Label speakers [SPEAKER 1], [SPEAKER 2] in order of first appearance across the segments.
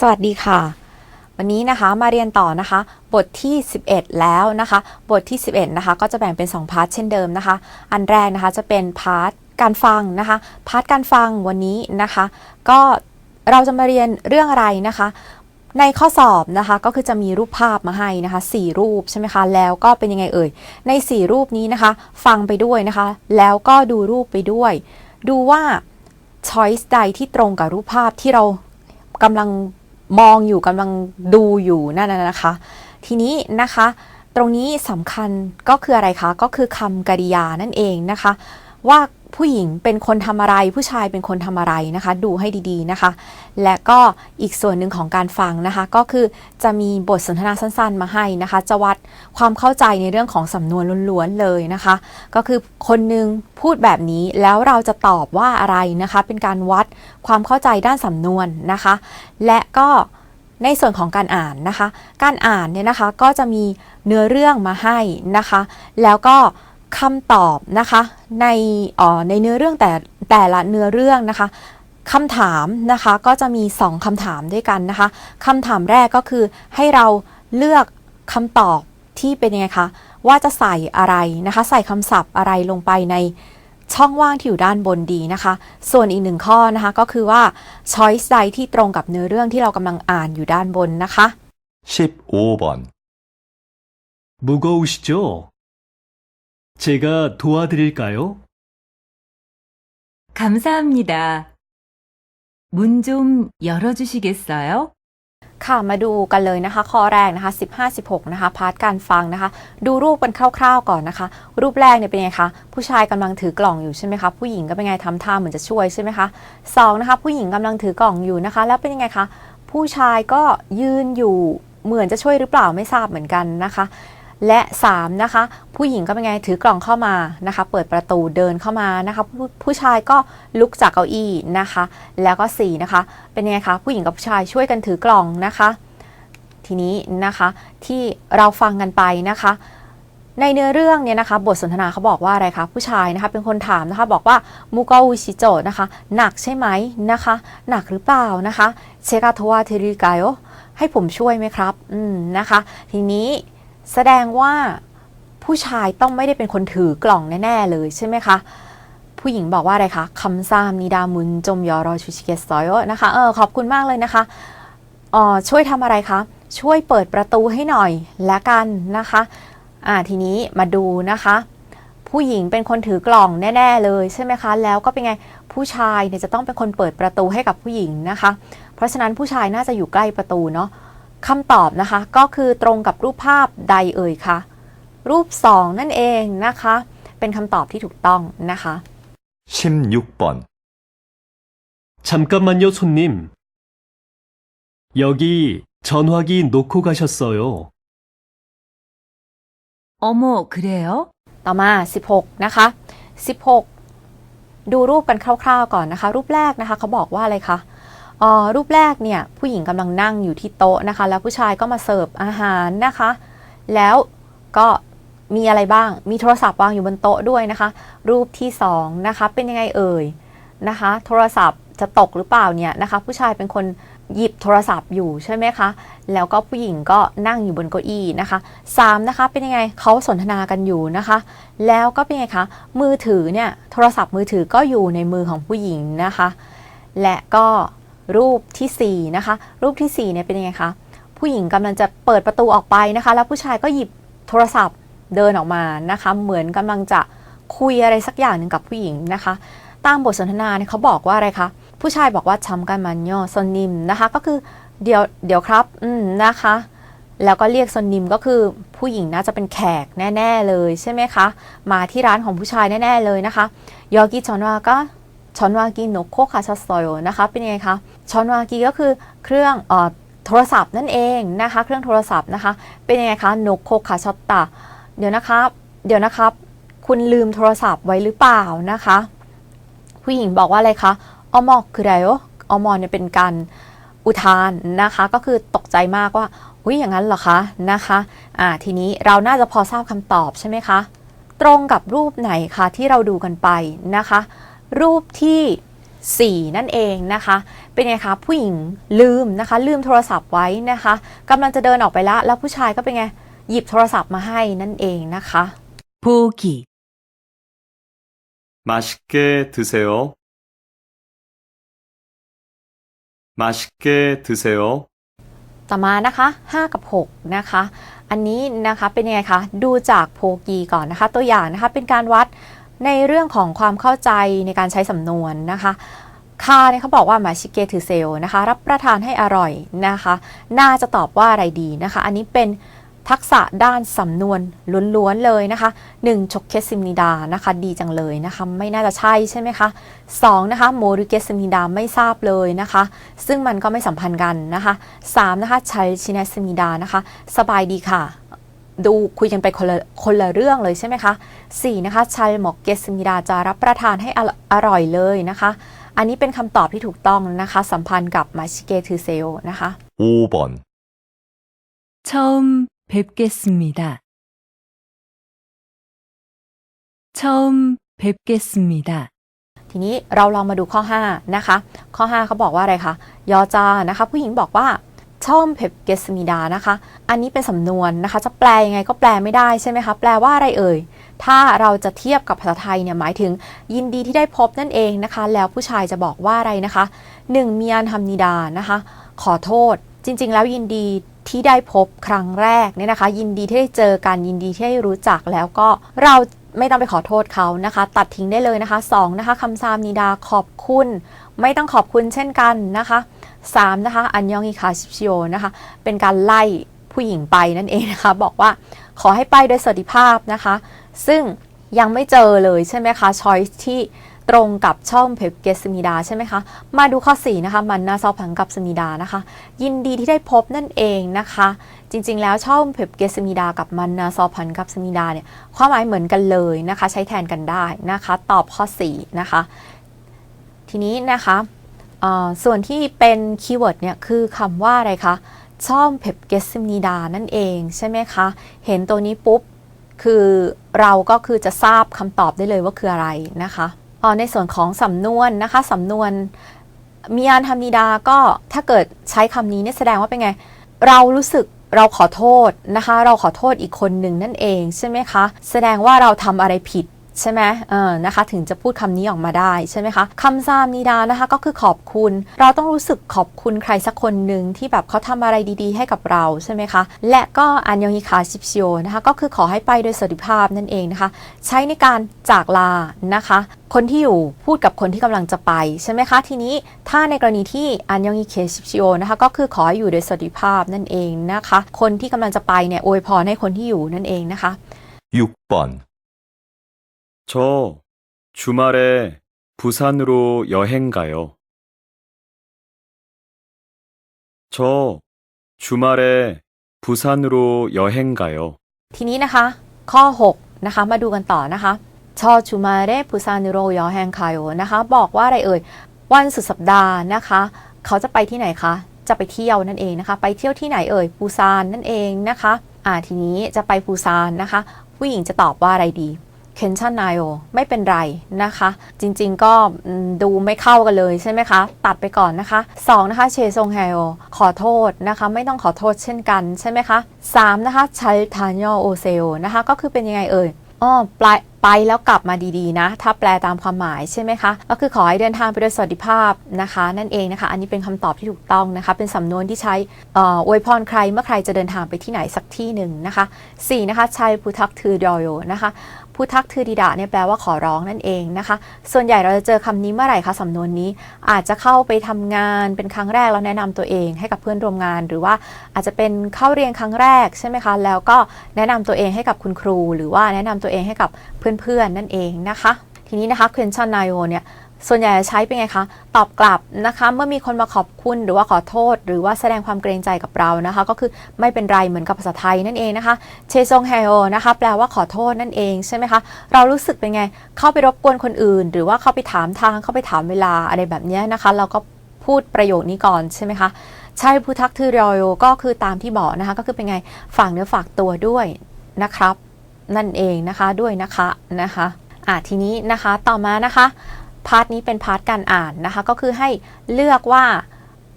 [SPEAKER 1] สวัสดีค่ะวันนี้นะคะมาเรียนต่อนะคะบทที่11แล้วนะคะบทที่11นะคะก็จะแบ่งเป็น2พาร์ทเช่นเดิมนะคะอันแรกนะคะจะเป็นพาร์ทการฟังนะคะพาร์ทการฟังวันนี้นะคะก็เราจะมาเรียนเรื่องอะไรนะคะในข้อสอบนะคะก็คือจะมีรูปภาพมาให้นะคะ4รูปใช่ไหมคะแล้วก็เป็นยังไงเอ่ยใน4รูปนี้นะคะฟังไปด้วยนะคะแล้วก็ดูรูปไปด้วยดูว่า choice ใดที่ตรงกับรูปภาพที่เรากำลังมองอยู่กำลังดูอยู่นั่นนะคะทีนี้นะคะตรงนี้สำคัญก็คืออะไรคะก็คือคำกริยานั่นเองนะคะว่าผู้หญิงเป็นคนทำอะไรผู้ชายเป็นคนทำอะไรนะคะดูให้ดีๆนะคะและก็อีกส่วนหนึ่งของการฟังนะคะก็คือจะมีบทสนทนาสั้นๆมาให้นะคะจะวัดความเข้าใจในเรื่องของสำนวนล้วนๆเลยนะคะก็คือคนนึงพูดแบบนี้แล้วเราจะตอบว่าอะไรนะคะเป็นการวัดความเข้าใจด้านสำนวนนะคะและก็ในส่วนของการอ่านนะคะการอ่านเนี่ยนะคะก็จะมีเนื้อเรื่องมาให้นะคะแล้วก็คำตอบนะคะในเนื้อเรื่องแต่ละเนื้อเรื่องนะคะคำถามนะคะก็จะมี2คำถามด้วยกันนะคะคำถามแรกก็คือให้เราเลือกคำตอบที่เป็นยังไงคะว่าจะใส่อะไรนะคะใส่คำศัพท์อะไรลงไปในช่องว่างที่อยู่ด้านบนดีนะคะส่วนอีก1ข้อนะคะก็คือว่า choice ใดที่ตรงกับเนื้อเรื่องที่เรากำลังอ่านอยู่ด้านบนนะคะ
[SPEAKER 2] 15번
[SPEAKER 3] 무거우시죠? 제가 도와드릴까요?
[SPEAKER 4] 감사합니다. 문 좀 열어주시겠어요?
[SPEAKER 1] ค่ะมาดูกันเลยนะคะข้อแรกนะคะ15-16นะคะพาร์ทการฟังนะคะดูรูปกันคร่าวๆก่อนนะคะรูปแรกเนี่ยเป็นไงคะผู้ชายกำลังถือกล่องอยู่ใช่ไหมคะผู้หญิงก็เป็นไงทำท่าเหมือนจะช่วยใช่ไหมคะ2นะคะผู้หญิงกำลังถือกล่องอยู่นะคะแล้วเป็นยังไงคะผู้ชายก็ยืนอยู่เหมือนจะช่วยหรือเปล่าไม่ทราบเหมือนกันนะคะและ3นะคะผู้หญิงก็เป็นไงถือกล่องเข้ามานะคะเปิดประตูเดินเข้ามานะคะผู้ชายก็ลุกจากเก้าอี้นะคะแล้วก็4นะคะเป็นยังไงคะผู้หญิงกับผู้ชายช่วยกันถือกล่องนะคะทีนี้นะคะที่เราฟังกันไปนะคะในเนื้อเรื่องเนี่ยนะคะบทสนทนาเขาบอกว่าอะไรคะผู้ชายนะคะเป็นคนถามนะคะบอกว่ามูกาอุชิโจนะคะหนักใช่ไหมนะคะหนักหรือเปล่านะคะเชกาโทวาเทริกายโอให้ผมช่วยไหมครับนะคะทีนี้แสดงว่าผู้ชายต้องไม่ได้เป็นคนถือกล่องแน่ๆเลยใช่ไหมคะผู้หญิงบอกว่าอะไรคะคำซามนิดามุนจมยอรอชูชิเกสโยนะคะขอบคุณมากเลยนะคะช่วยทำอะไรคะช่วยเปิดประตูให้หน่อยละกันนะคะทีนี้มาดูนะคะผู้หญิงเป็นคนถือกล่องแน่ๆเลยใช่ไหมคะแล้วก็เป็นไงผู้ชายเนี่ยจะต้องเป็นคนเปิดประตูให้กับผู้หญิงนะคะเพราะฉะนั้นผู้ชายน่าจะอยู่ใกล้ประตูเนาะคำตอบนะคะก็คือตรงกับรูปภาพใดเอ่ยคะรูป2นั่นเองนะคะเป็นคำตอบที่ถูกต้องนะคะ
[SPEAKER 2] 16번
[SPEAKER 3] 잠깐만요, 손님. 여기 전화기 놓고 가셨어요.
[SPEAKER 4] 어머, 그래요?
[SPEAKER 1] ต่อมา16นะคะ16ดูรูปกันคร่าวๆก่อนนะคะรูปแรกนะคะเขาบอกว่าอะไรคะรูปแรกเนี่ยผู้หญิงกำลังนั่งอยู่ที่โต๊ะนะคะแล้วผู้ชายก็มาเสิร์ฟอาหารนะคะแล้วก็มีอะไรบ้างมีโทรศัพท์วางอยู่บนโต๊ะด้วยนะคะรูปที่2นะคะเป็นยังไงเอ่ยนะคะโทรศัพท์จะตกหรือเปล่าเนี่ยนะคะผู้ชายเป็นคนหยิบโทรศัพท์อยู่ใช่ไหมคะแล้วก็ผู้หญิงก็นั่งอยู่บนเก้าอี้นะคะ3นะคะเป็นยังไงเขาสนทนากันอยู่นะคะแล้วก็เป็นไงคะมือถือเนี่ยโทรศัพท์มือถือก็อยู่ในมือของผู้หญิงนะคะและก็รูปที่4นะคะรูปที่4เนี่ยเป็นยังไงคะผู้หญิงกำลังจะเปิดประตูออกไปนะคะแล้วผู้ชายก็หยิบโทรศัพท์เดินออกมานะคะเหมือนกำลังจะคุยอะไรสักอย่างหนึ่งกับผู้หญิงนะคะตามบทสนทนาเนี่ยเขาบอกว่าอะไรคะผู้ชายบอกว่าชัมกันมันย่อซนนิมนะคะก็คือเดี๋ยวครับนะคะแล้วก็เรียกซนนิมก็คือผู้หญิงน่าจะเป็นแขกแน่ๆเลยใช่ไหมคะมาที่ร้านของผู้ชายแน่ๆเลยนะคะยอกิชอนวาก็ชอนวากิโนโคคาชัสโซโยนะคะเป็นยังไงคะชอนวากิก็คือเครื่องโทรศัพท์นั่นเองนะคะเครื่องโทรศัพท์นะคะเป็นยังไงคะโนโคคาชัตตาเดี๋ยวนะครับคุณลืมโทรศัพท์ไว้หรือเปล่านะคะผู้หญิงบอกว่าอะไรคะอมอกคืออะไรอมอเนี่ยเป็นการอุทานนะคะก็คือตกใจมากว่าอย่างนั้นเหรอคะนะคะทีนี้เราน่าจะพอทราบคำตอบใช่ไหมคะตรงกับรูปไหนคะที่เราดูกันไปนะคะรูปที่ 4นั่นเองนะคะเป็นไงคะผู้หญิงลืมนะคะลืมโทรศัพท์ไว้นะคะกำลังจะเดินออกไปแล้วผู้ชายก็เป็นไงหยิบโทรศัพท์มาให้นั่นเองนะคะ
[SPEAKER 4] 보기,
[SPEAKER 2] 맛있게 드세요. 맛있게 드세요.
[SPEAKER 1] ต่อมานะคะ5กับ6นะคะอันนี้นะคะเป็นยังไงคะดูจากโพกีก่อนนะคะตัวอย่างนะคะเป็นการวัดในเรื่องของความเข้าใจในการใช้สำนวนนะคะคาเนี่ยเขาบอกว่ามาชิเกถือเซลนะคะรับประทานให้อร่อยนะคะน่าจะตอบว่าอะไรดีนะคะอันนี้เป็นทักษะด้านสำนวนล้วนๆเลยนะคะ1ชกเคซิมนิดานะคะดีจังเลยนะคะไม่น่าจะใช่ใช่ไหมคะ2นะคะโมริเกซิมนิดาไม่ทราบเลยนะคะซึ่งมันก็ไม่สัมพันธ์กันนะคะ3นะคะชัยชินซิมนิดานะคะสบายดีค่ะดูคุยกันไปคนละเรื่องเลยใช่ไหมคะ4นะคะชัยหมอกเกซิมิดาจะรับประทานให้อร่อยเลยนะคะอันนี้เป็นคำตอบที่ถูกต้องนะคะสัมพันธ์กับมาชิเกทือเซลนะคะ
[SPEAKER 2] 5번.
[SPEAKER 4] 처음 뵙겠습니다. 처음 뵙겠습니다.
[SPEAKER 1] ทีนี้เราลองมาดูข้อ5นะคะข้อ5เขาบอกว่าอะไรคะยอจานะคะผู้หญิงบอกว่าช่อมเพปเกสมิดานะคะอันนี้เป็นสำนวนนะคะจะแปลยังไงก็แปลไม่ได้ใช่ไหมคะแปลว่าอะไรเอ่ยถ้าเราจะเทียบกับภาษาไทยเนี่ยหมายถึงยินดีที่ได้พบนั่นเองนะคะแล้วผู้ชายจะบอกว่าอะไรนะคะ1มีอันฮัมนิดานะคะขอโทษจริงๆแล้วยินดีที่ได้พบครั้งแรกเนี่ยนะคะยินดีที่ได้เจอกันยินดีที่ได้รู้จักแล้วก็เราไม่ต้องไปขอโทษเขานะคะตัดทิ้งได้เลยนะคะ2นะคะคำซามนิดาขอบคุณไม่ต้องขอบคุณเช่นกันนะคะ3นะคะอันยองอิคาชิชิโอนะคะเป็นการไล่ผู้หญิงไปนั่นเองนะคะบอกว่าขอให้ไปโดยสวัสดิภาพนะคะซึ่งยังไม่เจอเลยใช่ไหมคะช้อยส์ที่ตรงกับช่องเพปเกสมิดาใช่ไหมคะมาดูข้อ4นะคะมันนาซอผังกับสมิดานะคะยินดีที่ได้พบนั่นเองนะคะจริงๆแล้วช่องเพปเกสมิดากับมันนาซอผังกับสมิดาเนี่ยความหมายเหมือนกันเลยนะคะใช้แทนกันได้นะคะตอบข้อ4นะคะทีนี้นะคะส่วนที่เป็นคีย์เวิร์ดเนี่ยคือคำว่าอะไรคะช่องเพปเกสมิดานั่นเองใช่ไหมคะเห็นตัวนี้ปุ๊บคือเราก็คือจะทราบคำตอบได้เลยว่าคืออะไรนะคะในส่วนของสำนวนนะคะสำนวนมีอันทำนิดาก็ถ้าเกิดใช้คำนี้เนี่ยแสดงว่าเป็นไงเรารู้สึกเราขอโทษนะคะเราขอโทษอีกคนหนึ่งนั่นเองใช่ไหมคะแสดงว่าเราทำอะไรผิดใช่ไหมนะคะถึงจะพูดคำนี้ออกมาได้ใช่ไหมคะคำซามนิดานะคะก็คือขอบคุณเราต้องรู้สึกขอบคุณใครสักคนหนึ่งที่แบบเขาทำอะไรดีๆให้กับเราใช่ไหมคะและก็อันยองฮิคาชิปชิโอนะคะก็คือขอให้ไปโดยสวัสดิภาพนั่นเองนะคะใช้ในการจากลานะคะคนที่อยู่พูดกับคนที่กำลังจะไปใช่ไหมคะทีนี้ถ้าในกรณีที่อันยองฮิเคชิปชิโอนะคะก็คือขอให้อยู่โดยสวัสดิภาพนั่นเองนะคะคนที่กำลังจะไปเนี่ยอวยพรให้คนที่อยู่นั่นเองนะคะ
[SPEAKER 2] 6번.
[SPEAKER 5] 저 주말에 부산으로 여행 가요. 저 주말에 부산으로 여행 가요.
[SPEAKER 1] ทีนี้นะคะข้อ6นะคะมาดูกันต่อนะคะชอชูมาเรปุซานุโรยอแฮงคายโอนะคะบอกว่าอะไรเอ่ยวันสุดสัปดาห์นะคะเขาจะไปที่ไหนคะจะไปเที่ยวนั่นเองนะคะไปเที่ยวที่ไหนเอ่ยปูซานนั่นเองนะคะทีนี้จะไปปูซานนะคะผู้หญิงจะตอบว่าอะไรดีเคนชันไนโอไม่เป็นไรนะคะจริงๆก็ดูไม่เข้ากันเลยใช่ไหมคะตัดไปก่อนนะคะ2นะคะเชซงไฮโอขอโทษนะคะไม่ต้องขอโทษเช่นกันใช่ไหมคะ3นะคะชัลทานยอโอเซโอนะคะก็คือเป็นยังไงเอ่ยไปแล้วกลับมาดีๆนะถ้าแปลตามความหมายใช่ไหมคะก็คือขอให้เดินทางไปโดยสวัสดิภาพนะคะนั่นเองนะคะอันนี้เป็นคำตอบที่ถูกต้องนะคะเป็นสำนวนที่ใช้อวยพรใครเมื่อใครจะเดินทางไปที่ไหนสักที่หนึ่งนะคะ4นะคะชัยพุทักทือดอยโยนะคะพุทักทือดิดะเนี่ยแปลว่าขอร้องนั่นเองนะคะส่วนใหญ่เราจะเจอคำนี้เมื่อไหร่คะสำนวนนี้อาจจะเข้าไปทำงานเป็นครั้งแรกแล้วแนะนำตัวเองให้กับเพื่อนร่วมงานหรือว่าอาจจะเป็นเข้าเรียนครั้งแรกใช่ไหมคะแล้วก็แนะนำตัวเองให้กับคุณครูหรือว่าแนะนำตัวเองให้กับเพื่อนๆนั่นเองนะคะทีนี้นะคะ question นายโอเนี่ยส่วนใหญ่จะใช้เป็นไงคะตอบกลับนะคะเมื่อมีคนมาขอบคุณหรือว่าขอโทษหรือว่าแสดงความเกรงใจกับเรานะคะก็คือไม่เป็นไรเหมือนกับภาษาไทยนั่นเองนะคะเชซงไฮโอนะคะแปลว่าขอโทษนั่นเองใช่ไหมคะเรารู้สึกเป็นไงเข้าไปรบกวนคนอื่นหรือว่าเข้าไปถามทางเข้าไปถามเวลาอะไรแบบนี้นะคะเราก็พูดประโยคนี้ก่อนใช่ไหมคะใช่พุทักทือรอยโอก็คือตามที่บอกนะคะก็คือเป็นไงฝากเนื้อฝากตัวด้วยนะครับนั่นเองนะคะด้วยนะคะทีนี้นะคะต่อมานะคะ พาร์ทนี้เป็นพาร์ทการอ่านนะคะก็คือให้เลือกว่า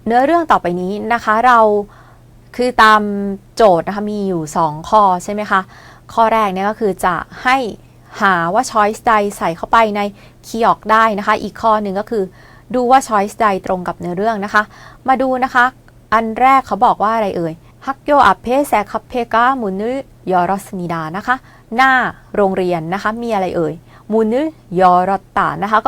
[SPEAKER 1] เนื้อเรื่องต่อไปนี้นะคะเราคือตามโจทย์นะคะมีอยู่2ข้อใช่ไหมคะข้อแรกเนี่ยก็คือจะให้หาว่า choice ใดใส่เข้าไปในคีย์ออกได้นะคะอีกข้อหนึ่งก็คือดูว่า choice ใดตรงกับเนื้อเรื่องนะคะมาดูนะคะอันแรกเขาบอกว่าอะไรเอ่ย학교 앞에 새 카페가 문을 열었습니다นะคะหน้าโรงเรียนนะคะมีอะไรเอ่ย문을 열었다นะคะ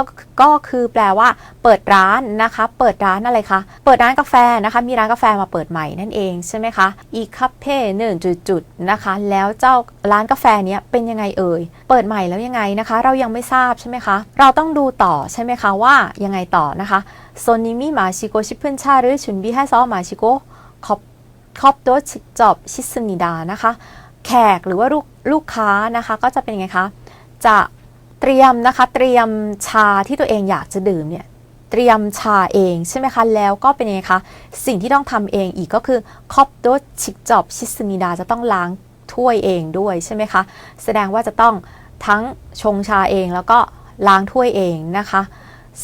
[SPEAKER 1] ก็คือแปลว่าเปิดร้านนะคะเปิดร้านอะไรคะเปิดร้านกาแฟนะคะมีร้านกาแฟมาเปิดใหม่นั่นเองใช่ไหมคะอีคาเฟ่หนึ่งจุดๆนะคะแล้วเจ้าร้านกาแฟเนี้ยเป็นยังไงเอ่ยเปิดใหม่แล้วยังไงนะคะเรายังไม่ทราบใช่ไหมคะเราต้องดูต่อใช่ไหมคะว่ายังไงต่อนะคะ손님이 마시고 싶은 차를 준비해서 마시고 컵도 직접 씻습니다นะคะแขกหรือว่าลูกค้านะคะก็จะเป็นไงคะจะเตรียมนะคะเตรียมชาที่ตัวเองอยากจะดื่มเนี่ยเตรียมชาเองใช่ไหมคะแล้วก็เป็นยังไงคะสิ่งที่ต้องทำเองอีกก็คือ컵도 직접 씻습니다จะต้องล้างถ้วยเองด้วยใช่ไหมคะแสดงว่าจะต้องทั้งชงชาเองแล้วก็ล้างถ้วยเองนะคะ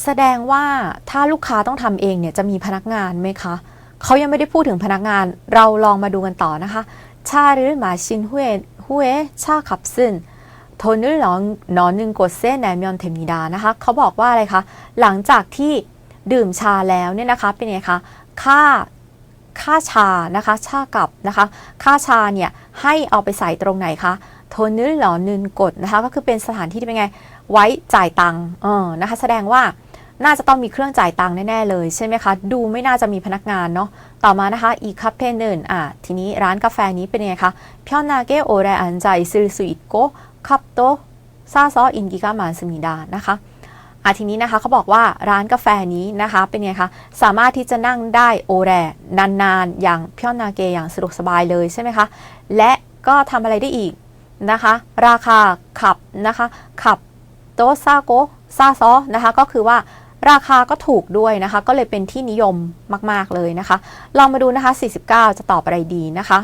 [SPEAKER 1] แสดงว่าถ้าลูกค้าต้องทำเองเนี่ยจะมีพนักงานไหมคะเขายังไม่ได้พูดถึงพนักงานเราลองมาดูกันต่อนะคะ차를 마신 후에 차 값은 돈을 넣는 곳에 내면 됩니다นะคะเขาบอกว่าอะไรคะหลังจากที่ดื่มชาแล้วเนี่ยนะคะเป็นไงคะค่าชานะคะชากับนะคะค่าชาเนี่ยให้เอาไปใส่ตรงไหนคะ돈을 넣는 곳นะคะก็คือเป็นสถานที่ที่เป็นไงไว้จ่ายตังค์นะคะแสดงว่าน่าจะต้องมีเครื่องจ่ายตังค์แน่ๆเลยใช่ไหมคะดูไม่น่าจะมีพนักงานเนาะต่อมานะคะอีคาเฟ่หนึ่งทีนี้ร้านกาแฟนี้เป็นยังไงคะ편하게 오래 앉아 있을 수 있고 컵도 싸서 인기가 많습니다นะคะทีนี้นะคะเขาบอกว่าร้านกาแฟนี้นะคะเป็นไงคะสามารถที่จะนั่งได้โอแรนานๆอย่าง편하게อย่างสะดวกสบายเลยใช่ไหมคะและก็ทำอะไรได้อีกนะคะราคาขับนะคะขับโตซาโกซาซอนะคะก็คือว่าราคาก็ถูกด้วยนะคะก็เลยเป็นที่นิยมมากๆเลยนะคะลองมาดูนะคะ49จะตอบอะไรดีนะคะ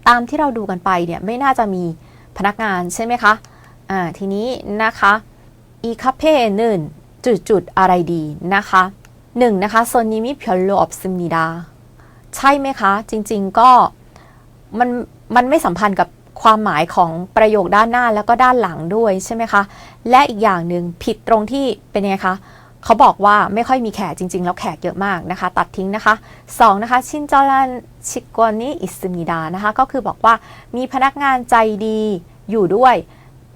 [SPEAKER 1] ตามที่เราดูกันไปเนี่ยไม่น่าจะมีพนักงานใช่ไหมคะทีนี้นะคะ이 카페에는จุดอะไรดีนะคะ1นะคะ손님이 별로 없습니다ใช่ไหมคะจริงๆก็มันไม่สัมพันธ์กับความหมายของประโยคด้านหน้าแล้วก็ด้านหลังด้วยใช่ไหมคะและอีกอย่างหนึ่งผิดตรงที่เป็นไงคะเขาบอกว่าไม่ค่อยมีแขกจริงๆแล้วแขกเยอะมากนะคะตัดทิ้งนะคะ2นะคะ친절한 직원이 있습니다นะคะก็คือบอกว่ามีพนักงานใจดีอยู่ด้วย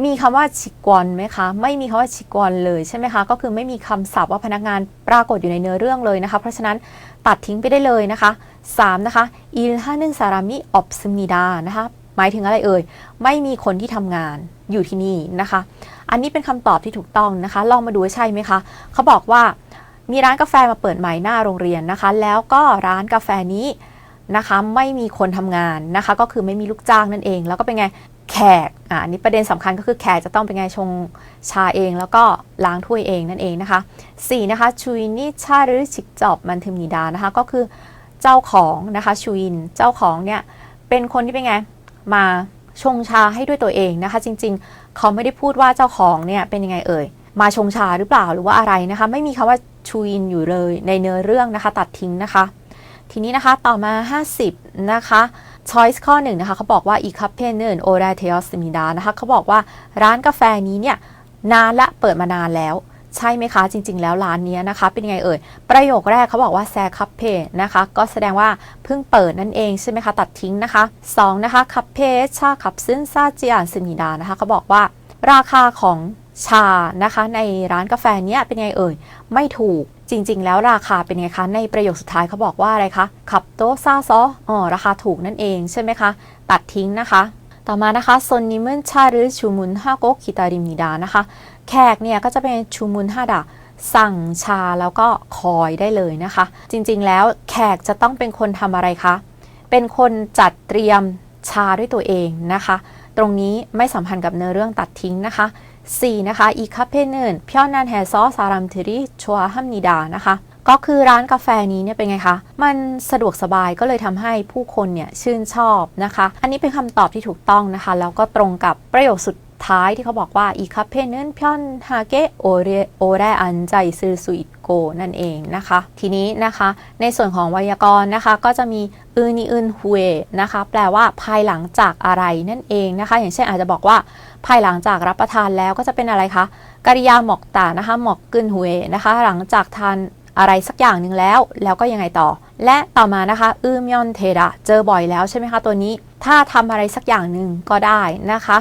[SPEAKER 1] มีคำว่าชิกวนไหมคะไม่มีคำว่าชิกวนเลยใช่ไหมคะก็คือไม่มีคำศัพท์ว่าพนักงานปรากฏอยู่ในเนื้อเรื่องเลยนะคะเพราะฉะนั้นตัดทิ้งไปได้เลยนะคะ3นะคะ일하는 사람이 없습니다นะคะหมายถึงอะไรเอ่ยไม่มีคนที่ทำงานอยู่ที่นี่นะคะอันนี้เป็นคำตอบที่ถูกต้องนะคะลองมาดูว่าใช่ไหมคะเขาบอกว่ามีร้านกาแฟมาเปิดใหม่หน้าโรงเรียนนะคะแล้วก็ร้านกาแฟนี้นะคะไม่มีคนทำงานนะคะก็คือไม่มีลูกจ้างนั่นเองแล้วก็เป็นไงแขกอันนี้ประเด็นสำคัญก็คือแขกจะต้องเป็นไงชงชาเองแล้วก็ล้างถ้วยเองนั่นเองนะคะ4นะคะ주인이 차를 직접 만듭니다นะคะก็คือเจ้าของนะคะ주인เจ้าของเนี่ยเป็นคนที่เป็นไงมาชงชาให้ด้วยตัวเองนะคะจริงๆเขาไม่ได้พูดว่าเจ้าของเนี่ยเป็นยังไงเอ่ยมาชงชาหรือเปล่าหรือว่าอะไรนะคะไม่มีคำว่า주인อยู่เลยในเนื้อเรื่องนะคะตัดทิ้งนะคะทีนี้นะคะต่อมา50นะคะ choice ข้อ1นะคะเขาบอกว่า이 카페는 오래되었습니다นะคะเขาบอกว่าร้านกาแฟนี้เนี่ยนานละเปิดมานานแล้วใช่ไหมคะจริงๆแล้วร้านนี้นะคะเป็นยังไงเอ่ยประโยคแรกเขาบอกว่าแซคาเฟ่นะคะก็แสดงว่าเพิ่งเปิดนั่นเองใช่ไหมคะตัดทิ้งนะคะ2นะคะคาเฟ่ชาคับซึนซาเจียนซึมิดานะคะเขาบอกว่าราคาของชานะคะในร้านกาแฟเนี้ยเป็นไงเอ่ยไม่ถูกจริงๆแล้วราคาเป็นไงคะในประโยคสุดท้ายเขาบอกว่าอะไรคะขับโตซาซอราคาถูกนั่นเองใช่ไหมคะตัดทิ้งนะคะต่อมานะคะ손님은 차를 주문하고 기다립니다นะคะแขกเนี่ยก็จะเป็นชูมุนฮาดะสั่งชาแล้วก็คอยได้เลยนะคะจริงๆแล้วแขกจะต้องเป็นคนทำอะไรคะเป็นคนจัดเตรียมชาด้วยตัวเองนะคะตรงนี้ไม่สัมพันธ์กับเนื้อเรื่องตัดทิ้งนะคะ4นะคะ이 카페는 편안해서 사람들이 좋아합니다นะคะก็คือร้านกาแฟนี้เนี่ยเป็นไงคะมันสะดวกสบายก็เลยทำให้ผู้คนเนี่ยชื่นชอบนะคะอันนี้เป็นคำตอบที่ถูกต้องนะคะแล้วก็ตรงกับประโยคสุด ท้ายที่เขาบอกว่าอีคาเฟ่นึน편하게 오래 앉아 있을 수 있고นั่นเองนะคะทีนี้นะคะในส่วนของไวยากรณ์นะคะก็จะมีนีฮุเอนะคะแปลว่าภายหลังจากอะไรนั่นเองนะคะอย่างเช่นอาจจะบอกว่าภายหลังจากรับประทานแล้วก็จะเป็นอะไรคะกริยาหมอกตานะคะหมอกกึนฮุเอนะคะหลังจากทานอะไรสักอย่างหนึ่งแล้วก็ยังไงต่อและต่อมานะคะมยอนเทระเจอบ่อยแล้วใช่ไหมคะตัวนี้ถ้าทำอะไรสักอย่างหนึ่งก็ได้นะคะ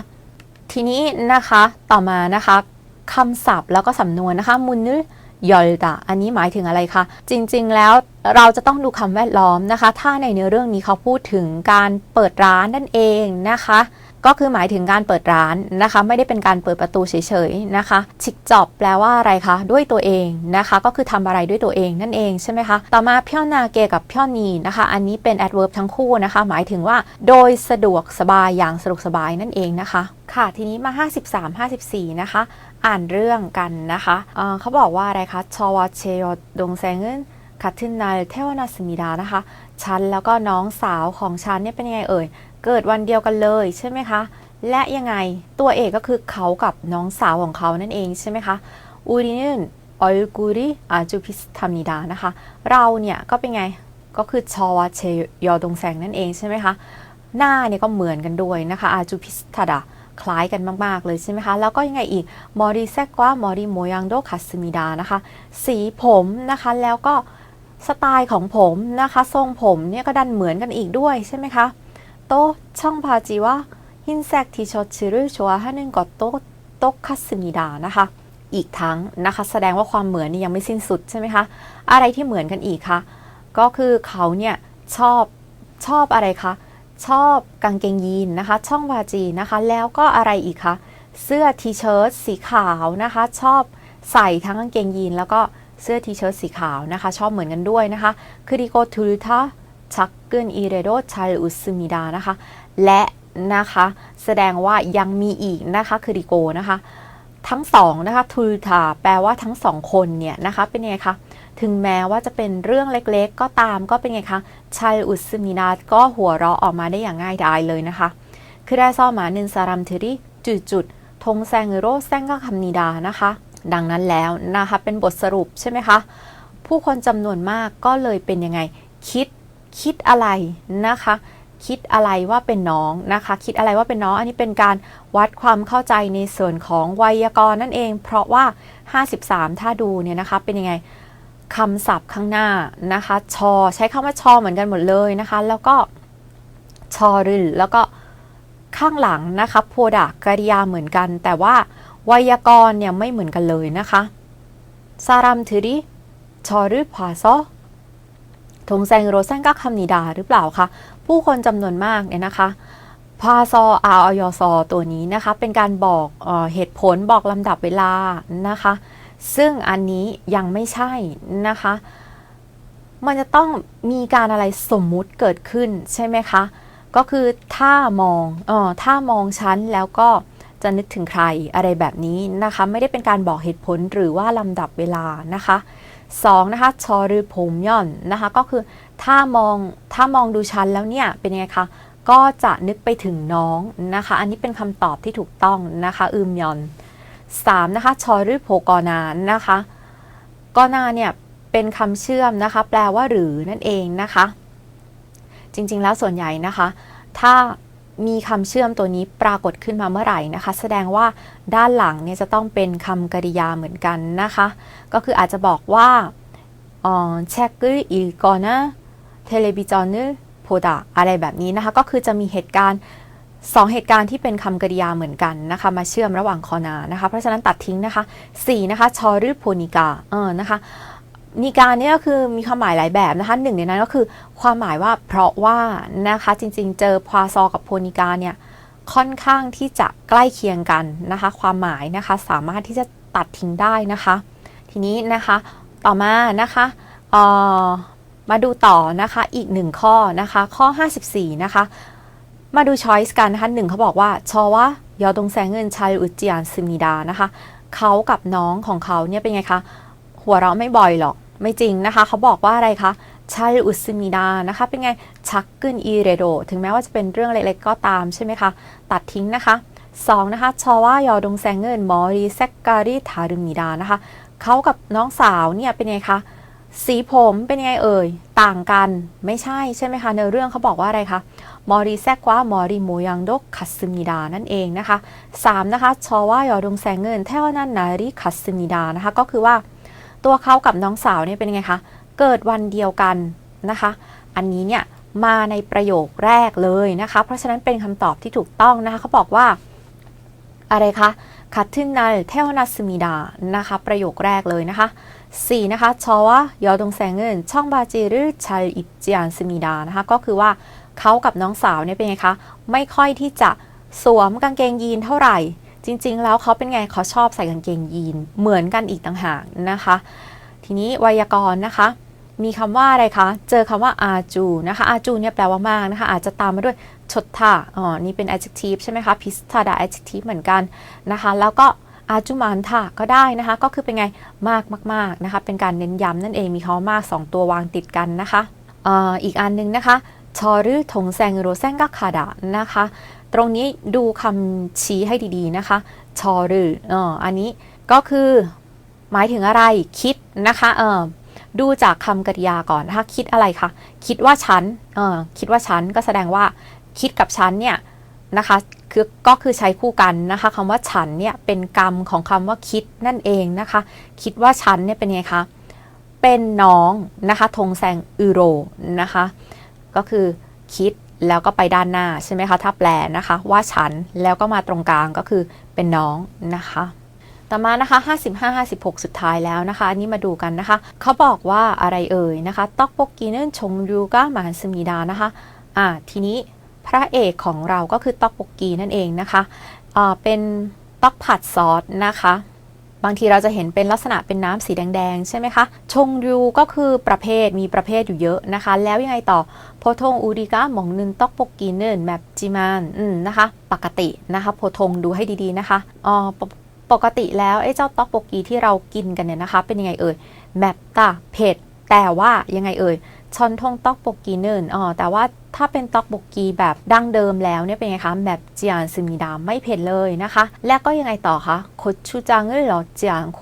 [SPEAKER 1] ทีนี้นะคะต่อมานะคะคำศัพท์แล้วก็สำนวนนะคะมุนยอลดาอันนี้หมายถึงอะไรคะจริงๆแล้วเราจะต้องดูคำแวดล้อมนะคะถ้าในเนื้อเรื่องนี้เขาพูดถึงการเปิดร้านนั่นเองนะคะก็คือหมายถึงการเปิดร้านนะคะไม่ได้เป็นการเปิดประตูเฉยๆนะคะชิกจอบแปลว่าอะไรคะด้วยตัวเองนะคะก็คือทำอะไรด้วยตัวเองนั่นเองใช่ไหมคะต่อมาเพี้ยนาเกกับเพี้ยนีนะคะอันนี้เป็น adverb ทั้งคู่นะคะหมายถึงว่าโดยสะดวกสบายอย่างสะดวกสบายนั่นเองนะคะค่ะทีนี้มา53-54นะคะอ่านเรื่องกันนะคะเขาบอกว่าอะไรคะชวเชโยดงแซง은 같은 날 태어났습니다นะคะฉันแล้วก็น้องสาวของฉันเนี่ยเป็นยังไงเอ่ยเกิดวันเดียวกันเลยใช่ไหมคะและยังไงตัวเอกก็คือเขากับน้องสาวของเขานั่นเองใช่ไหมคะ우리는 얼굴이 아주 비슷합니다นะคะเราเนี่ยก็เป็นไงก็คือชวเชโยดงแซงนั่นเองใช่ไหมคะหน้าเนี่ยก็เหมือนกันด้วยนะคะอาจูพิสทาดาคล้ายกันมากๆเลยใช่ไหมคะแล้วก็ยังไงอีกมอริเซกว่ามอริโมยังโดคัสมิดานะคะสีผมนะคะแล้วก็สไตล์ของผมนะคะทรงผมเนี่ยก็ดันเหมือนกันอีกด้วยใช่ไหมคะโตช่องพาจิว่าฮินแซกทีชอชิรุชัวฮันึงกอโตโตคัสมิดานะคะอีกทั้งนะคะแสดงว่าความเหมือนนี่ยังไม่สิ้นสุดใช่ไหมคะอะไรที่เหมือนกันอีกคะก็คือเขาเนี่ยชอบอะไรคะชอบกางเกงยีนนะคะช่องวาจีนะคะแล้วก็อะไรอีกคะเสื้อทีเชิ้ตสีขาวนะคะชอบใส่ทั้งกางเกงยีนแล้วก็เสื้อทีเชิ้ตสีขาวนะคะชอบเหมือนกันด้วยนะคะคือดิโกทูลทาชักเกินอีเรโดชัลอุสมิดานะคะและนะคะแสดงว่ายังมีอีกนะคะคือดิโกนะคะทั้งสองนะคะทูลทาแปลว่าทั้งสองคนเนี่ยนะคะเป็นยังไงคะถึงแม้ว่าจะเป็นเรื่องเล็กๆก็ตามก็เป็นไงคะชัยอุสมินาก็หัวเราะออกมาได้อย่างง่ายดายเลยนะคะคือได้ซ่อมานึนซารามเทริจุดทงแซงโรแซงก็คำนิดานะคะดังนั้นแล้วนะคะเป็นบทสรุปใช่ไหมคะผู้คนจำนวนมากก็เลยเป็นยังไงคิดอะไรนะคะคิดอะไรว่าเป็นน้องนะคะคิดอะไรว่าเป็นน้องอันนี้เป็นการวัดความเข้าใจในส่วนของไวยากรณ์นั่นเองเพราะว่า53ถ้าดูเนี่ยนะคะเป็นยังไงคำศัพท์ข้างหน้านะคะชอใช้คำว่าชอเหมือนกันหมดเลยนะคะแล้วก็ชอรึแล้วก็ข้างหลังนะคะโพดากริยาเหมือนกันแต่ว่าไวยากรณ์เนี่ยไม่เหมือนกันเลยนะคะซารัมถือดิชอรึพาซอทงแซงโรแซงก็คำนิดาหรือเปล่าคะผู้คนจำนวนมากเนี่ยนะคะพาซอออยซอตัวนี้นะคะเป็นการบอกเหตุผลบอกลำดับเวลานะคะซึ่งอันนี้ยังไม่ใช่นะคะมันจะต้องมีการอะไรสมมุติเกิดขึ้นใช่ไหมคะก็คือถ้ามองฉันแล้วก็จะนึกถึงใครอะไรแบบนี้นะคะไม่ได้เป็นการบอกเหตุผลหรือว่าลำดับเวลานะคะ2นะคะชอรือผมย่อนนะคะก็คือถ้ามองดูฉันแล้วเนี่ยเป็นยังไงคะก็จะนึกไปถึงน้องนะคะอันนี้เป็นคำตอบที่ถูกต้องนะคะยอน3นะคะชอรือโพกอนานะคะกอนาเนี่ยเป็นคำเชื่อมนะคะแปลว่าหรือนั่นเองนะคะจริงๆแล้วส่วนใหญ่นะคะถ้ามีคำเชื่อมตัวนี้ปรากฏขึ้นมาเมื่อไหร่นะคะแสดงว่าด้านหลังเนี่ยจะต้องเป็นคำกริยาเหมือนกันนะคะก็คืออาจจะบอกว่า책을 읽거나 텔레비전을 보다อะไรแบบนี้นะคะก็คือจะมีเหตุการณ์2เหตุการณ์ที่เป็นคำกริยาเหมือนกันนะคะมาเชื่อมระหว่างคอนานะคะเพราะฉะนั้นตัดทิ้งนะคะ4นะคะชอรึโพนิกานะคะนิกาเนี่ยก็คือมีความหมายหลายแบบนะคะหนึ่งในนั้นก็คือความหมายว่าเพราะว่านะคะจริงๆเจอพาซอกับโพนิกาเนี่ยค่อนข้างที่จะใกล้เคียงกันนะคะความหมายนะคะสามารถที่จะตัดทิ้งได้นะคะทีนี้นะคะต่อมานะคะมาดูต่อนะคะอีก1ข้อนะคะข้อ54นะคะมาดู choice กันนะคะ1เขาบอกว่าชอวะยอดงแซงเงินชัยอุจจิอันซึมิดานะคะเขากับน้องของเขาเนี่ยเป็นไงคะหัวเราะไม่บ่อยหรอกไม่จริงนะคะเขาบอกว่าอะไรคะชัยอุสมิดานะคะเป็นไงชักกึนอีเรโดถึงแม้ว่าจะเป็นเรื่องเล็กๆก็ตามใช่ไหมคะตัดทิ้งนะคะ 2นะคะชอว่ายอดงแซงเงินมอรีเซกการีทารุมิดานะคะเขากับน้องสาวเนี่ยเป็นไงคะสีผมเป็นไงเอ่ยต่างกันไม่ใช่ใช่ไหมคะในเรื่องเขาบอกว่าอะไรคะมอรีแซกว่ามอรีโมยังดกคัสมิดานั่นเองนะคะ3นะคะชอว่ายอดงแซงเงินเท่านั้นนารีคัสมิดานะคะก็คือว่าตัวเขากับน้องสาวเนี่ยเป็นไงคะเกิดวันเดียวกันนะคะอันนี้เนี่ยมาในประโยคแรกเลยนะคะเพราะฉะนั้นเป็นคำตอบที่ถูกต้องนะคะเขาบอกว่าอะไรคะคัตทึนนัลเทวนัสมิดานะคะประโยคแรกเลยนะคะ4นะคะชอว่ายอดงแซงเงินช่องบาจิรึชัลอิบจิอันสมิดานะคะก็คือว่าเขากับน้องสาวเนี่ยเป็นไงคะไม่ค่อยที่จะสวมกางเกงยีนเท่าไหร่จริงๆแล้วเขาเป็นไงเขาชอบใส่กางเกงยีนเหมือนกันอีกต่างหากนะคะทีนี้ไวยากรณ์นะคะมีคำว่าอะไรคะเจอคำว่าอาจูนะคะอาจูเนี่ยแปลว่ามากนะคะอาจจะตามมาด้วยชดท่านี่เป็น adjective ใช่ไหมคะพิสทาดา adjective เหมือนกันนะคะแล้วก็อาจูมันท่าก็ได้นะคะก็คือเป็นไงมากมากๆนะคะเป็นการเน้นย้ำนั่นเองมีคำว่ามาก2ตัววางติดกันนะคะอีกอันนึงนะคะชอรือทงแซงโรแซงกักคาดะนะคะตรงนี้ดูคำชี้ให้ดีๆนะคะชอรืออันนี้ก็คือหมายถึงอะไรคิดนะคะดูจากคำกริยาก่อนนะคะคิดอะไรคะคิดว่าฉันคิดว่าฉันก็แสดงว่าคิดกับฉันเนี่ยนะคะก็คือใช้คู่กันนะคะคำว่าฉันเนี่ยเป็นกรรมของคำว่าคิดนั่นเองนะคะคิดว่าฉันเนี่ยเป็นไงคะเป็นน้องนะคะทงแซงอูโรนะคะก็คือคิดแล้วก็ไปด้านหน้าใช่ไหมคะถ้าแปลนะคะว่าฉันแล้วก็มาตรงกลางก็คือเป็นน้องนะคะต่อมานะคะ55-56สุดท้ายแล้วนะคะอันนี้มาดูกันนะคะเขาบอกว่าอะไรเอ่ยนะคะต๊อกโปกกีเนื่นชงยูกะหมานสมิดานะคะทีนี้พระเอกของเราก็คือต๊อกโปกกีนั่นเองนะคะเป็นต๊อกผัดซอสนะคะบางทีเราจะเห็นเป็นลักษณะเป็นน้ำสีแดงๆใช่ไหมคะชงยูก็คือประเภทมีประเภทอยู่เยอะนะคะแล้วยังไงต่อโพทงอูดิกะหมองนึนต๊อกโปกกีเนื่นแบบจิมานนะคะปกตินะคะโพทงดูให้ดีๆนะคะปกติแล้วไอ้เจ้าต๊อกโปกีที่เรากินกันเนี่ยนะคะเป็นยังไงเอ่ยแบบเผ็ดแต่ว่ายังไงเอ่ยชอนทงต๊อกโปกีเนินแต่ว่าถ้าเป็นต๊อกโปกีแบบดั้งเดิมแล้วเนี่ยเป็นไงคะแบบเจียนซึมิดาไม่เผ็ดเลยนะคะและก็ยังไงต่อคะโคชูจังเอหรอเจียนโค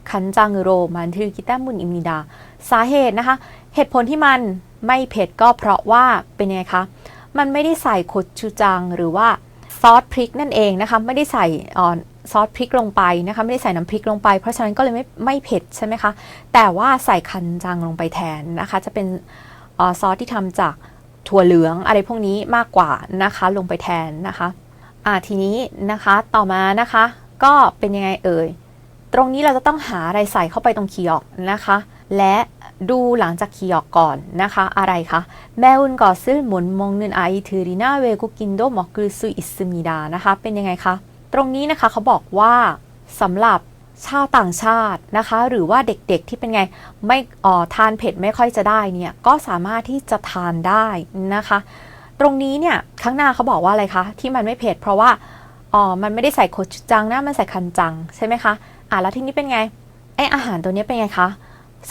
[SPEAKER 1] คันจังโรมันทือกิต้ามุนอิมิดาสาเหตุนะคะเหตุผลที่มันไม่เผ็ดก็เพราะว่าเป็นไงคะมันไม่ได้ใส่โคชูจังหรือว่าซอสพริกนั่นเองนะคะไม่ได้ใส่ซอสพริกลงไปนะคะไม่ได้ใส่น้ำพริกลงไปเพราะฉะนั้นก็เลยไม่เผ็ดใช่ไหมคะแต่ว่าใส่คันจังลงไปแทนนะคะจะเป็นซอสที่ทำจากถั่วเหลืองอะไรพวกนี้มากกว่านะคะลงไปแทนนะคะทีนี้นะคะต่อมานะคะก็เป็นยังไงเอ่ยตรงนี้เราจะต้องหาอะไรใส่เข้าไปตรงคีย์ออกนะคะและดูหลังจากคีย์ออกก่อนนะคะอะไรคะแมอุนกอซึหมุนมงนึนไอทูรินาเวกุกินโดมอกรุซุอิซึมิดานะคะเป็นยังไงคะตรงนี้นะคะเขาบอกว่าสำหรับชาวต่างชาตินะคะหรือว่าเด็กๆที่เป็นไงไม่ทานเผ็ดไม่ค่อยจะได้เนี่ยก็สามารถที่จะทานได้นะคะตรงนี้เนี่ยข้างหน้าเขาบอกว่าอะไรคะที่มันไม่เผ็ดเพราะว่ามันไม่ได้ใส่โคชูจังนะมันใส่คันจังใช่ไหมคะแล้วที่นี้เป็นไงไออาหารตัวนี้เป็นไงคะ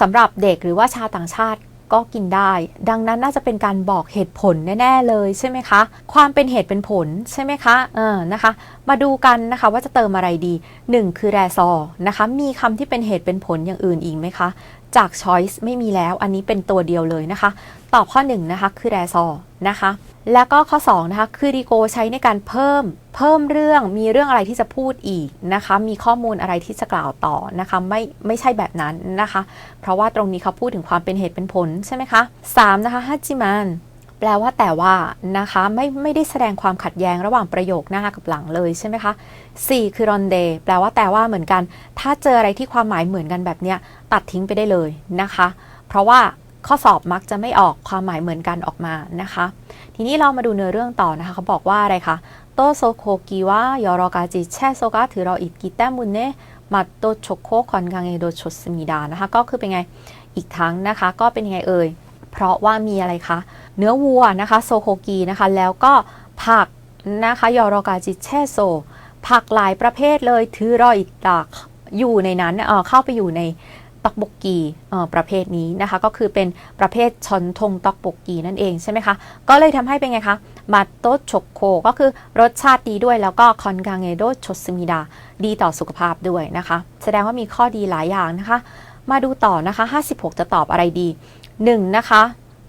[SPEAKER 1] สำหรับเด็กหรือว่าชาวต่างชาติก็กินได้ดังนั้นน่าจะเป็นการบอกเหตุผลแน่ๆเลยใช่ไหมคะความเป็นเหตุเป็นผลใช่ไหมคะนะคะมาดูกันนะคะว่าจะเติมอะไรดี1คือแรซอนะคะมีคำที่เป็นเหตุเป็นผลอย่างอื่นอีกไหมคะจาก choice ไม่มีแล้วอันนี้เป็นตัวเดียวเลยนะคะตอบข้อ1นะคะคือแรซอนะคะแล้วก็ข้อ2นะคะคือริโกใช้ในการเพิ่มเรื่องมีเรื่องอะไรที่จะพูดอีกนะคะมีข้อมูลอะไรที่จะกล่าวต่อนะคะไม่ใช่แบบนั้นนะคะเพราะว่าตรงนี้เขาพูดถึงความเป็นเหตุเป็นผลใช่ไหมคะ3นะคะฮัจิมันแปลว่าแต่ว่านะคะไม่ได้แสดงความขัดแย้งระหว่างประโยคหน้ากับหลังเลยใช่ไหมคะ4คือรอนเดแปลว่าแต่ว่าเหมือนกันถ้าเจออะไรที่ความหมายเหมือนกันแบบเนี้ยตัดทิ้งไปได้เลยนะคะเพราะว่าข้อสอบมักจะไม่ออกความหมายเหมือนกันออกมานะคะทีนี้เรามาดูเนื้อเรื่องต่อนะคะเขาบอกว่าอะไรคะโตโซโคกิวะยอรอกาจิเชโซกะถือเราอิกิแตมุนเนมัตโตโชโคคอนกังเอโดโชสมิดานะคะก็คือเป็นไงอีกทั้งนะคะก็เป็นยังไงเอ่ยเพราะว่ามีอะไรคะเนื้อวัวนะคะโซโคกินะคะแล้วก็ผักนะคะยอรอกาจิเชโซผักหลายประเภทเลยถือรออิตากอยู่ในนั้นเข้าไปอยู่ในต๊อกบกกีประเภทนี้นะคะก็คือเป็นประเภทชอนทงต๊อกบกกีนั่นเองใช่ไหมคะก็เลยทำให้เป็นไงคะ มาโตโชโคก็คือรสชาติดีด้วยแล้วก็คอนกังเอโดโชสมิดาดีต่อสุขภาพด้วยนะคะแสดงว่ามีข้อดีหลายอย่างนะคะมาดูต่อนะคะ56จะตอบอะไรดี1นะคะ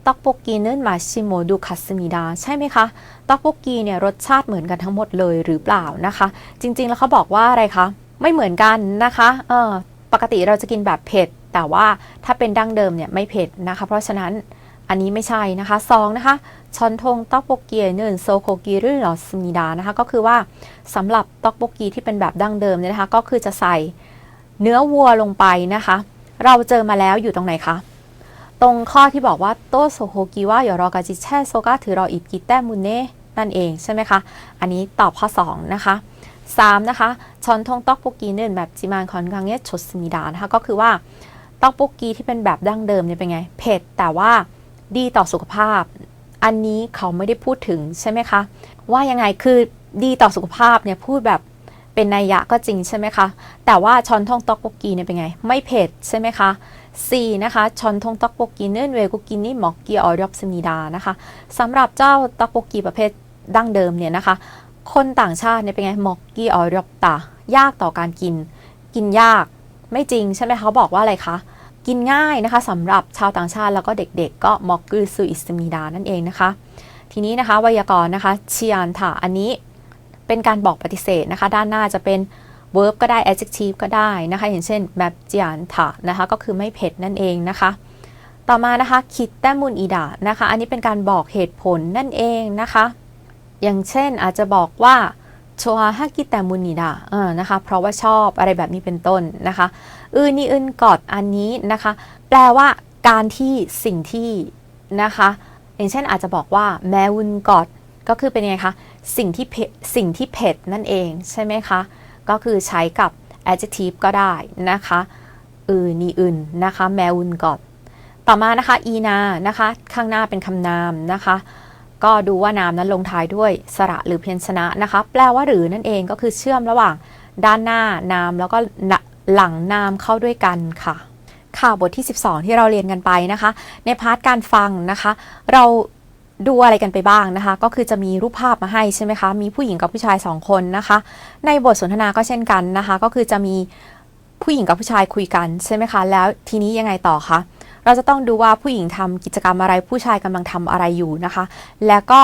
[SPEAKER 1] ต๊อกโบกีนึนมาชิโมดูคัสมิดาใช่ไหมคะต๊อกโบกีเนี่ยรสชาติเหมือนกันทั้งหมดเลยหรือเปล่านะคะจริงๆแล้วเขาบอกว่าอะไรคะไม่เหมือนกันนะคะปกติเราจะกินแบบเผ็ดแต่ว่าถ้าเป็นดั้งเดิมเนี่ยไม่เผ็ดนะคะเพราะฉะนั้นอันนี้ไม่ใช่นะคะ2นะคะชอนทงต๊อกโบกีเนินโซโคกิรุหรอสมิดานะคะก็คือว่าสำหรับต๊อกโบกีที่เป็นแบบดั้งเดิมเนี่ยนะคะก็คือจะใส่เนื้อวัวลงไปนะคะเราเจอมาแล้วอยู่ตรงไหนคะตรงข้อที่บอกว่าโตโซโฮกิว่ายอรอกาจิแช่โซกะถือรออิกิแต้มุเน่นั่นเองใช่ไหมคะอันนี้ตอบข้อ2นะคะ3นะคะชอนทงต๊อกโบกีเนินแบบจิมานคอนกังเงชสมิดานะคะก็คือว่าต๊อกโบกีที่เป็นแบบดั้งเดิมเนี่ยเป็นไงเผ็ดแต่ว่าดีต่อสุขภาพอันนี้เขาไม่ได้พูดถึงใช่ไหมคะว่ายังไงคือดีต่อสุขภาพเนี่ยพูดแบบเป็นนัยยะก็จริงใช่ไหมคะแต่ว่าชอนทงต๊อกโบกีเนี่ยเป็นไงไม่เผ็ดใช่ไหมคะ4นะคะชอนทงต๊อกโบกีเนื่นเวกุกินี่หมอกกีออรอบสมิดานะคะสำหรับเจ้าต๊อกโบกีประเภทดั้งเดิมเนี่ยนะคะคนต่างชาติเนี่ยเป็นไงหมอกกีออรอบตายากต่อการกินยากไม่จริงใช่ไหมเขาบอกว่าอะไรคะกินง่ายนะคะสำหรับชาวต่างชาติแล้วก็เด็กๆก็มอกกุซุอิสมิดานั่นเองนะคะทีนี้นะคะไวยากรณ์นะคะเชียนถาอันนี้เป็นการบอกปฏิเสธนะคะด้านหน้าจะเป็น verb ก็ได้ adjective ก็ได้นะคะอย่างเช่นแบบเจียนถานะคะก็คือไม่เผ็ดนั่นเองนะคะต่อมานะคะคิดแต้มุนอีดานะคะอันนี้เป็นการบอกเหตุผลนั่นเองนะคะอย่างเช่นอาจจะบอกว่าโชฮาฮากิแตมุนอีดานะคะเพราะว่าชอบอะไรแบบนี้เป็นต้นนะคะนี่กอดอันนี้นะคะแปลว่าการที่สิ่งที่นะคะอย่างเช่นอาจจะบอกว่าแมวุนกอดก็คือเป็นไงคะสิ่งที่เผ็ดนั่นเองใช่ไหมคะก็คือใช้กับ adjective ก็ได้นะคะนี่นะคะแมวุนกอดต่อมานะคะอีนานะคะข้างหน้าเป็นคำนามนะคะก็ดูว่านามนั้นลงท้ายด้วยสระหรือพยัญชนะนะคะแปลว่าหรือนั่นเองก็คือเชื่อมระหว่างด้านหน้านามแล้วก็หลังนามเข้าด้วยกันค่ะข่าวบทที่12ที่เราเรียนกันไปนะคะในพาร์ทการฟังนะคะเราดูอะไรกันไปบ้างนะคะก็คือจะมีรูปภาพมาให้ใช่ไหมคะมีผู้หญิงกับผู้ชาย2คนนะคะในบทสนทนาก็เช่นกันนะคะก็คือจะมีผู้หญิงกับผู้ชายคุยกันใช่ไหมคะแล้วทีนี้ยังไงต่อคะเราจะต้องดูว่าผู้หญิงทำกิจกรรมอะไรผู้ชายกำลังทำอะไรอยู่นะคะแล้วก็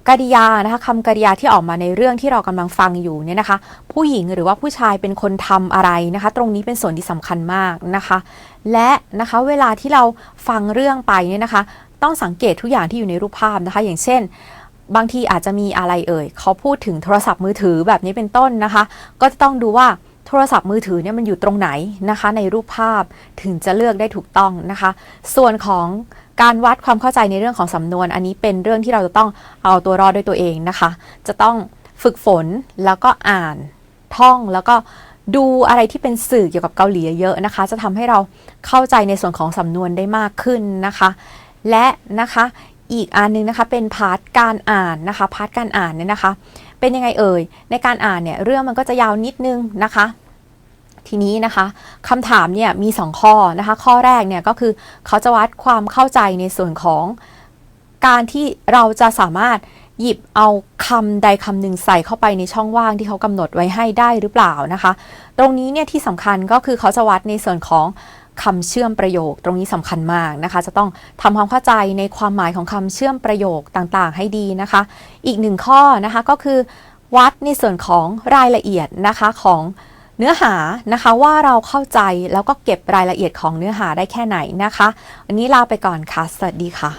[SPEAKER 1] กริยานะคะคำกริยาที่ออกมาในเรื่องที่เรากำลังฟังอยู่เนี่ยนะคะผู้หญิงหรือว่าผู้ชายเป็นคนทำอะไรนะคะตรงนี้เป็นส่วนที่สำคัญมากนะคะและนะคะเวลาที่เราฟังเรื่องไปเนี่ยนะคะต้องสังเกตทุกอย่างที่อยู่ในรูปภาพนะคะอย่างเช่นบางทีอาจจะมีอะไรเขาพูดถึงโทรศัพท์มือถือแบบนี้เป็นต้นนะคะก็จะต้องดูว่าโทรศัพท์มือถือเนี่ยมันอยู่ตรงไหนนะคะในรูปภาพถึงจะเลือกได้ถูกต้องนะคะส่วนของการวัดความเข้าใจในเรื่องของสำนวนอันนี้เป็นเรื่องที่เราจะต้องเอาตัวรอดด้วยตัวเองนะคะจะต้องฝึกฝนแล้วก็อ่านท่องแล้วก็ดูอะไรที่เป็นสื่อเกี่ยวกับเกาหลีเยอะนะคะจะทำให้เราเข้าใจในส่วนของสำนวนได้มากขึ้นนะคะและนะคะอีกอันนึงนะคะเป็นพาร์ทการอ่านนะคะพาร์ทการอ่านเนี่ยนะคะเป็นยังไงในการอ่านเนี่ยเรื่องมันก็จะยาวนิดนึงนะคะทีนี้นะคะคำถามเนี่ยมี2ข้อนะคะข้อแรกเนี่ยก็คือเขาจะวัดความเข้าใจในส่วนของการที่เราจะสามารถหยิบเอาคำใดคำหนึ่งใส่เข้าไปในช่องว่างที่เขากำหนดไว้ให้ได้หรือเปล่านะคะตรงนี้เนี่ยที่สำคัญก็คือเขาจะวัดในส่วนของคำเชื่อมประโยคตรงนี้สำคัญมากนะคะจะต้องทำความเข้าใจในความหมายของคำเชื่อมประโยคต่างๆให้ดีนะคะอีก1ข้อนะคะก็คือวัดในส่วนของรายละเอียดนะคะของเนื้อหานะคะว่าเราเข้าใจแล้วก็เก็บรายละเอียดของเนื้อหาได้แค่ไหนนะคะวันนี้ลาไปก่อนค่ะสวัสดีค่ะ